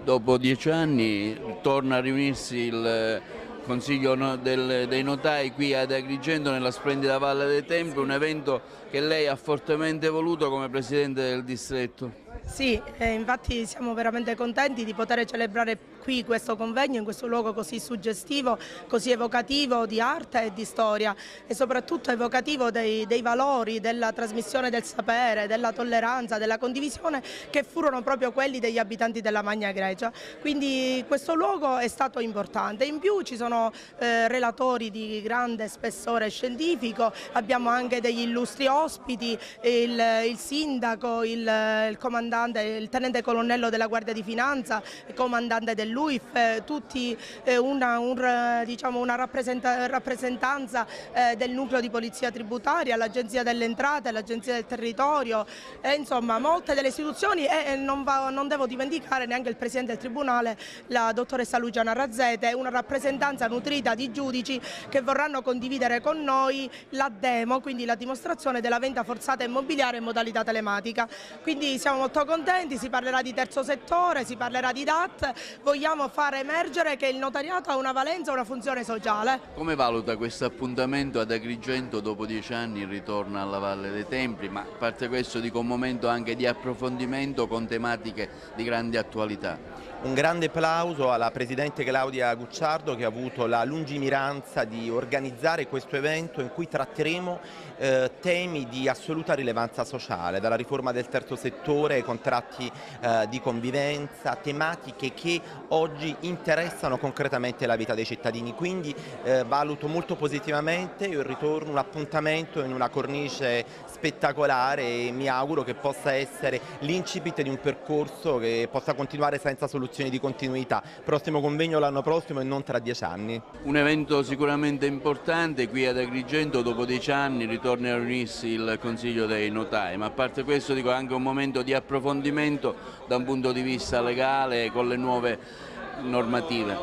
Dopo 10 anni torna a riunirsi il Consiglio dei notai qui ad Agrigento nella splendida Valle dei Templi, un evento che lei ha fortemente voluto come Presidente del distretto. Sì, infatti siamo veramente contenti di poter celebrare qui questo convegno in questo luogo così suggestivo, così evocativo di arte e di storia e soprattutto evocativo dei valori, della trasmissione del sapere, della tolleranza, della condivisione che furono proprio quelli degli abitanti della Magna Grecia. Quindi questo luogo è stato importante. In più ci sono relatori di grande spessore scientifico, abbiamo anche degli illustri ospiti, il sindaco, il comandante, il tenente colonnello della Guardia di Finanza, il comandante dell'UIF, tutti una rappresentanza del nucleo di polizia tributaria, l'Agenzia delle Entrate, l'Agenzia del Territorio, insomma molte delle istituzioni e non devo dimenticare neanche il Presidente del Tribunale, la dottoressa Luciana Razzete, una rappresentanza nutrita di giudici che vorranno condividere con noi la demo, quindi la dimostrazione della vendita forzata immobiliare in modalità telematica. Quindi siamo molto contenti, si parlerà di terzo settore, si parlerà di DAT, vogliamo far emergere che il notariato ha una valenza e una funzione sociale. Come valuta questo appuntamento ad Agrigento dopo 10 anni, il ritorno alla Valle dei Templi, ma a parte questo dico un momento anche di approfondimento con tematiche di grande attualità? Un grande applauso alla Presidente Claudia Gucciardo che ha avuto la lungimiranza di organizzare questo evento in cui tratteremo temi di assoluta rilevanza sociale, dalla riforma del terzo settore ai contratti di convivenza, tematiche che oggi interessano concretamente la vita dei cittadini. Quindi valuto molto positivamente il ritorno, un appuntamento in una cornice spettacolare e mi auguro che possa essere l'incipit di un percorso che possa continuare senza soluzioni di continuità. Prossimo convegno l'anno prossimo e non tra 10 anni. Un evento sicuramente importante qui ad Agrigento, dopo 10 anni ritorna a riunirsi il Consiglio dei notai, ma a parte questo dico anche un momento di approfondimento da un punto di vista legale con le nuove normative.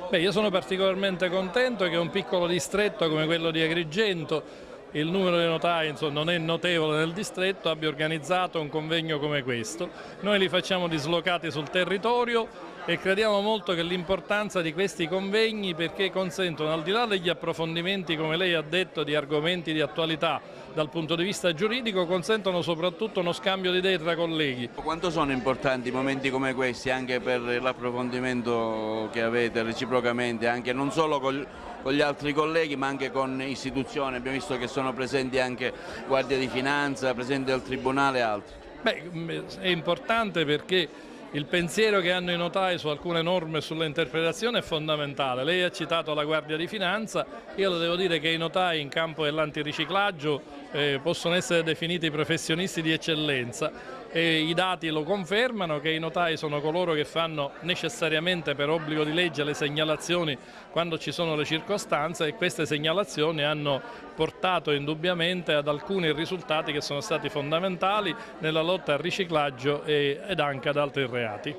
Beh, io sono particolarmente contento che un piccolo distretto come quello di Agrigento, il numero di notai non è notevole nel distretto, abbia organizzato un convegno come questo. Noi li facciamo dislocati sul territorio e crediamo molto che l'importanza di questi convegni, perché consentono, al di là degli approfondimenti, come lei ha detto, di argomenti di attualità dal punto di vista giuridico, consentono soprattutto uno scambio di idee tra colleghi. Quanto sono importanti momenti come questi anche per l'approfondimento che avete reciprocamente, anche non solo con gli altri colleghi ma anche con istituzioni? Abbiamo visto che sono presenti anche Guardia di Finanza, Presidente del Tribunale e altri. Beh, è importante perché il pensiero che hanno i notai su alcune norme e sull'interpretazione è fondamentale. Lei ha citato la Guardia di Finanza, io le devo dire che i notai in campo dell'antiriciclaggio possono essere definiti professionisti di eccellenza e i dati lo confermano che i notai sono coloro che fanno necessariamente per obbligo di legge le segnalazioni quando ci sono le circostanze e queste segnalazioni hanno portato indubbiamente ad alcuni risultati che sono stati fondamentali nella lotta al riciclaggio ed anche ad altri reati.